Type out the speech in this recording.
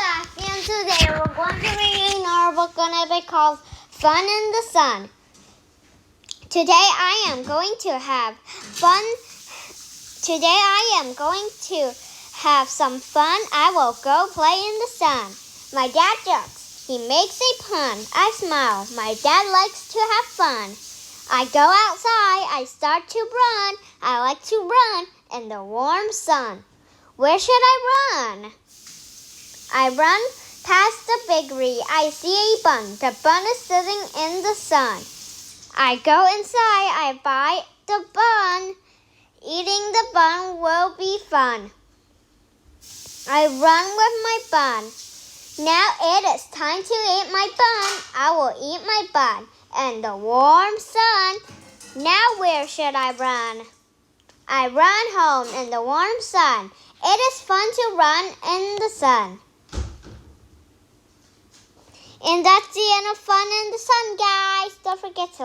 Zach, and today we're going to be reading our book going to be called Fun in the Sun. Today I am going to have fun. Today I am going to have some fun. I will go play in the sun. My dad jokes. He makes a pun. I smile. My dad likes to have fun. I go outside. I start to run. I like to run in the warm sun. Where should I run? I run past the bakery. I see a bun. The bun is sitting in the sun. I go inside. I buy the bun. Eating the bun will be fun. I run with my bun. Now it is time to eat my bun. I will eat my bun in the warm sun. Now where should I run? I run home in the warm sun. It is fun to run in the sun. And that's the end of Fun in the Sun, guys. Don't forget to